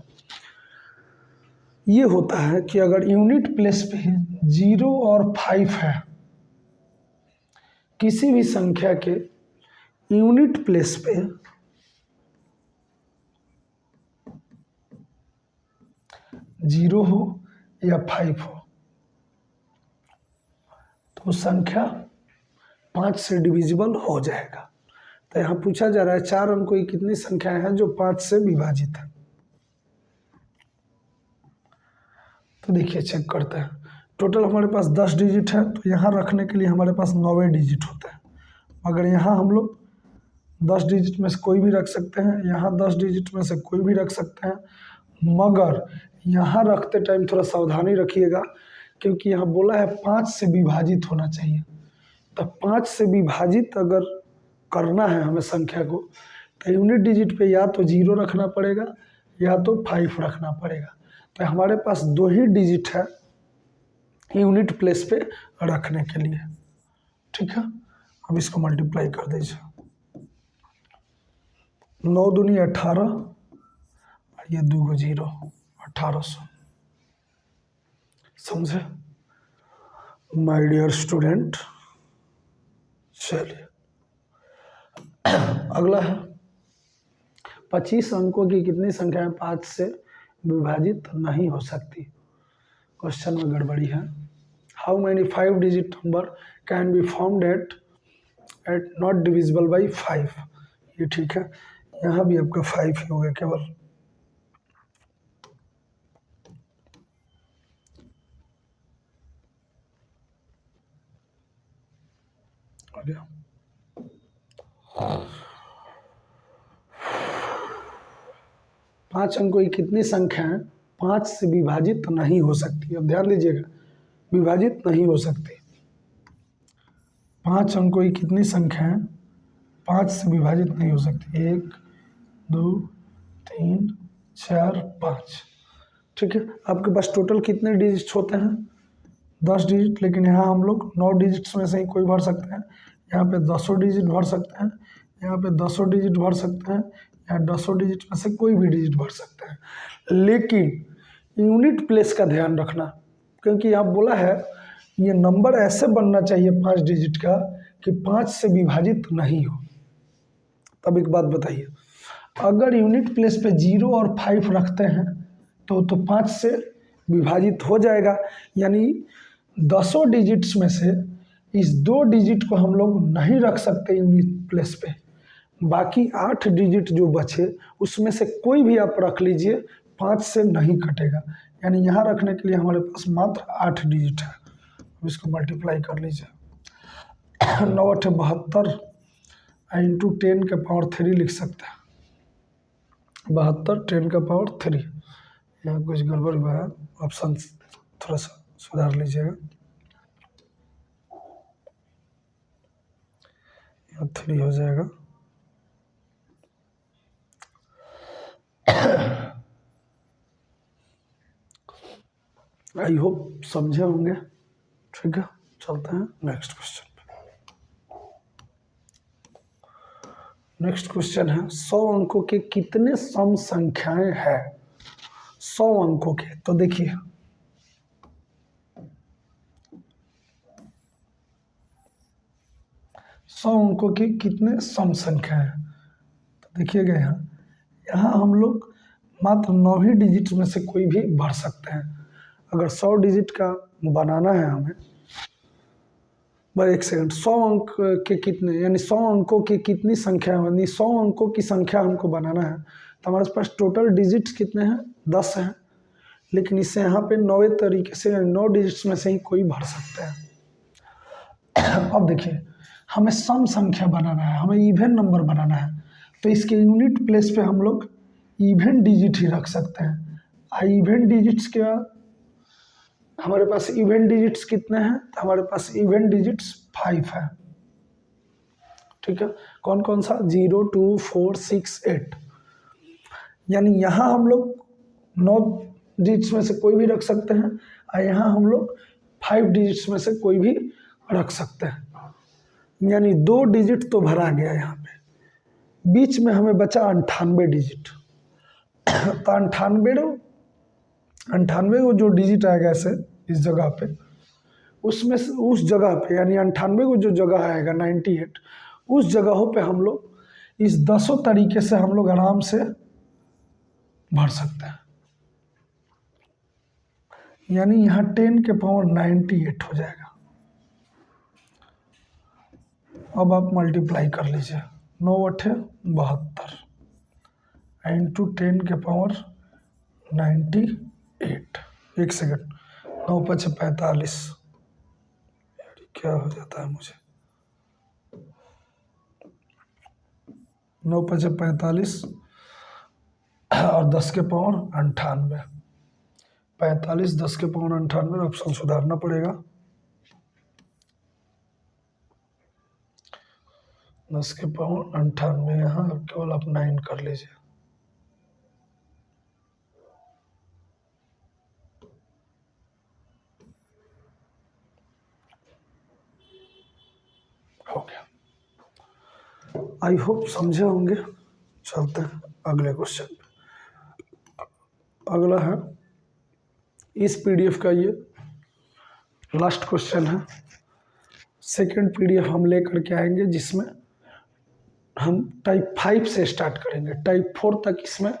ये होता है कि अगर यूनिट प्लेस पे 0 और 5 है, किसी भी संख्या के यूनिट प्लेस पे 0 हो या 5 हो, तो संख्या 5 से डिविजिबल हो जाएगा। तो यहाँ पूछा जा रहा है 4 अंकों की कितनी संख्याएं हैं जो 5 से विभाजित है। तो देखिए चेक करते हैं। टोटल हमारे पास 10 डिजिट है, तो यहाँ रखने के लिए हमारे पास 9 डिजिट होते हैं। अगर यहाँ हम लोग 10 डिजिट में से कोई भी रख सकते हैं, यहाँ 10 डिजिट में से कोई भी रख सकते हैं, मगर यहाँ रखते टाइम थोड़ा सावधानी रखिएगा, क्योंकि यहाँ बोला है 5 से विभाजित होना चाहिए। तो 5 से विभाजित अगर करना है हमें संख्या को, तो यूनिट डिजिट पे या तो 0 रखना पड़ेगा या तो 5 रखना पड़ेगा। तो हमारे पास 2 ही डिजिट है यूनिट प्लेस पे रखने के लिए। ठीक है, अब इसको मल्टीप्लाई कर दीजिए। 9 दूनी 18 और ये 2 को 0, 1800। समझे माय डियर स्टूडेंट? चलिए अगला है 25 अंकों की कितनी संख्याएं 5 से विभाजित नहीं हो सकती। क्वेश्चन में गड़बड़ी है। How many 5 digit number can be formed at not divisible by 5। ये ठीक है, यहाँ भी आपका 5 ही हो गया केवल। हो गया। पाँच अंकों की कितनी संख्याएं 5 से विभाजित नहीं हो सकती। अब ध्यान दीजिएगा, विभाजित नहीं हो सकती। 5 अंकों की कितनी संख्याएं 5 से विभाजित नहीं हो सकती। 1 2 3 4 5। ठीक है, आपके पास टोटल कितने डिजिट्स होते हैं? 10 डिजिट, लेकिन यहाँ हम लोग 9 डिजिट्स में से ही कोई भर सकते हैं। यहाँ पे 10 डिजिट भर सकते हैं, यहाँ पे 10 डिजिट भर सकते हैं, यहाँ 10 डिजिट में से कोई भी डिजिट भर सकते हैं। लेकिन यूनिट प्लेस का ध्यान रखना, क्योंकि यहाँ बोला है ये नंबर ऐसे बनना चाहिए 5 डिजिट का कि 5 से विभाजित नहीं हो। तब एक बात बताइए, अगर यूनिट प्लेस पे 0 और 5 रखते हैं तो 5 से विभाजित हो जाएगा। यानी 10 डिजिट्स में से इस 2 डिजिट को हम लोग नहीं रख सकते यूनिट प्लेस पे। बाकी 8 डिजिट जो बचे उसमें से कोई भी आप रख लीजिए, 5 से नहीं कटेगा। यानी यहाँ रखने के लिए हमारे पास मात्र 8 डिजिट है। अब इसको मल्टीप्लाई कर लीजिए। 9 8 72 इंटू 10 के पावर 3 लिख सकते हैं। 72 10 का पावर 3। यहाँ कुछ गड़बड़ हुआ है, ऑप्शन थोड़ा सा सुधार लीजिएगा। यहाँ 3 हो जाएगा। आई होप समझे होंगे। ठीक है, चलते हैं नेक्स्ट क्वेश्चन पे। नेक्स्ट क्वेश्चन है 100 अंकों के कितने सम संख्याएं हैं? 100 अंकों के, तो देखिए 100 अंकों की कितने सम संख्या है, तो देखिएगा यहाँ हम लोग मात्र 9 ही डिजिट में से कोई भी भर सकते हैं। अगर 100 डिजिट का बनाना है हमें, बस एक सेकंड, 100 अंक के कितने, यानी 100 अंकों की कितनी संख्या है, यानी 100 अंकों की संख्या हमको बनाना है, तो हमारे पास टोटल डिजिट्स कितने हैं? 10 हैं। लेकिन इससे यहाँ पे 9 तरीके से 9 डिजिट्स में से ही कोई भर सकता है। अब देखिए, हमें सम संख्या बनाना है, हमें इवन नंबर बनाना है, तो इसके यूनिट प्लेस पे हम लोग इवन डिजिट ही रख सकते हैं। इवन डिजिट्स क्या, हमारे पास इवन डिजिट्स कितने हैं? तो हमारे पास इवन डिजिट्स 5 है। ठीक है, कौन कौन सा? 0 2 4 6 8। यानी यहाँ हम लोग 9 डिजिट्स में से कोई भी रख सकते हैं, और यहाँ हम लोग 5 डिजिट्स में से कोई भी रख सकते हैं। यानी 2 डिजिट तो भरा गया यहाँ पे, बीच में हमें बचा 98 डिजिट। तो 98 वो जो डिजिट आएगा ऐसे इस जगह पे, उसमें से उस जगह पे, यानी 98 को जो जगह आएगा 98, उस जगहों पे हम लोग इस 10 तरीके से हम लोग आराम से भर सकते हैं। यानी यहाँ 10 के पावर 98 हो जाएगा। अब आप मल्टीप्लाई कर लीजिए, 9 अठे 72 इंटू 10 के पावर 98। एक सेकंड, 9 पचे 45, क्या हो जाता है मुझे, 9 पचे 45 और 10 के पावर 98, 45 10 के पावर 98, ऑप्शन सुधारना पड़ेगा। 10 के पावर 98, यहाँ केवल आप 9 कर लीजिए। हो गया, आई होप समझे होंगे। चलते हैं अगले क्वेश्चन पे। अगला है इस पीडीएफ का, ये लास्ट क्वेश्चन है। सेकंड पीडीएफ हम लेकर के आएंगे जिसमें हम टाइप 5 से स्टार्ट करेंगे। टाइप 4 तक इसमें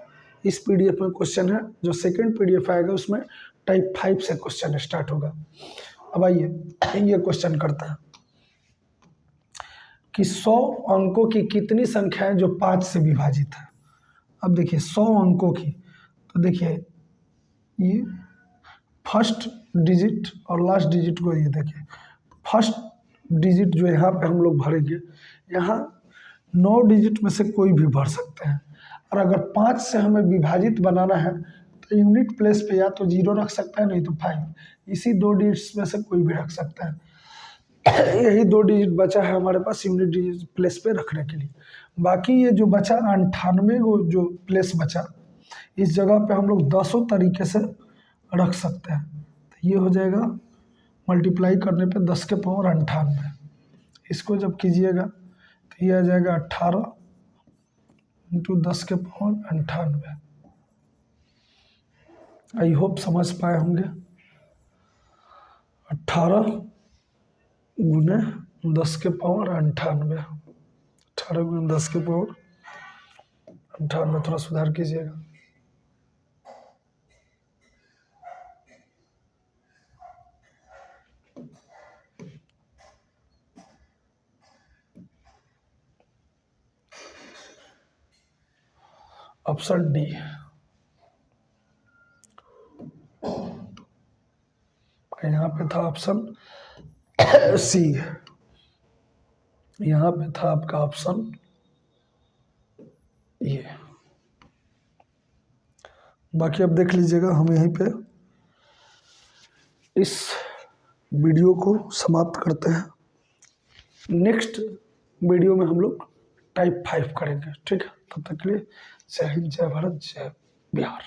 इस पीडीएफ में क्वेश्चन है। जो सेकंड पीडीएफ आएगा उसमें टाइप 5 से क्वेश्चन स्टार्ट होगा। अब आइए ये क्वेश्चन करता है कि 100 अंकों की कितनी संख्या है जो 5 से विभाजित है। अब देखिए 100 अंकों की, तो देखिए ये फर्स्ट डिजिट और लास्ट डिजिट को, ये देखिए फर्स्ट डिजिट जो यहाँ पे हम लोग भरेंगे, यहाँ 9 डिजिट में से कोई भी भर सकते हैं। और अगर 5 से हमें विभाजित बनाना है तो यूनिट प्लेस पे या तो 0 रख सकता है, नहीं तो 5। इसी 2 डिजिट्स में से कोई भी रख सकता है। यही 2 डिजिट बचा है हमारे पास यूनिट डिजिट प्लेस पे रखने के लिए। बाकी ये जो बचा 98 को जो प्लेस बचा, इस जगह पे हम लोग 10 तरीके से रख सकते हैं। तो ये हो जाएगा मल्टीप्लाई करने पे 10 के पावर 98। इसको जब कीजिएगा तो ये आ जाएगा 18 इंटू 10 के पावर 98। आई होप समझ पाए होंगे। 18 गुने 10 के पावर 98, 18 गुने 10 के पावर 98, थोड़ा सुधार कीजिएगा। Option D. यहाँ पे था ऑप्शन सी, यहाँ पे था आपका ऑप्शन ये। बाकी अब देख लीजिएगा। हम यहीं पे इस वीडियो को समाप्त करते हैं। नेक्स्ट वीडियो में हम लोग टाइप 5 करेंगे, ठीक है। तब तक के लिए जय हिंद, जय भारत, जय बिहार।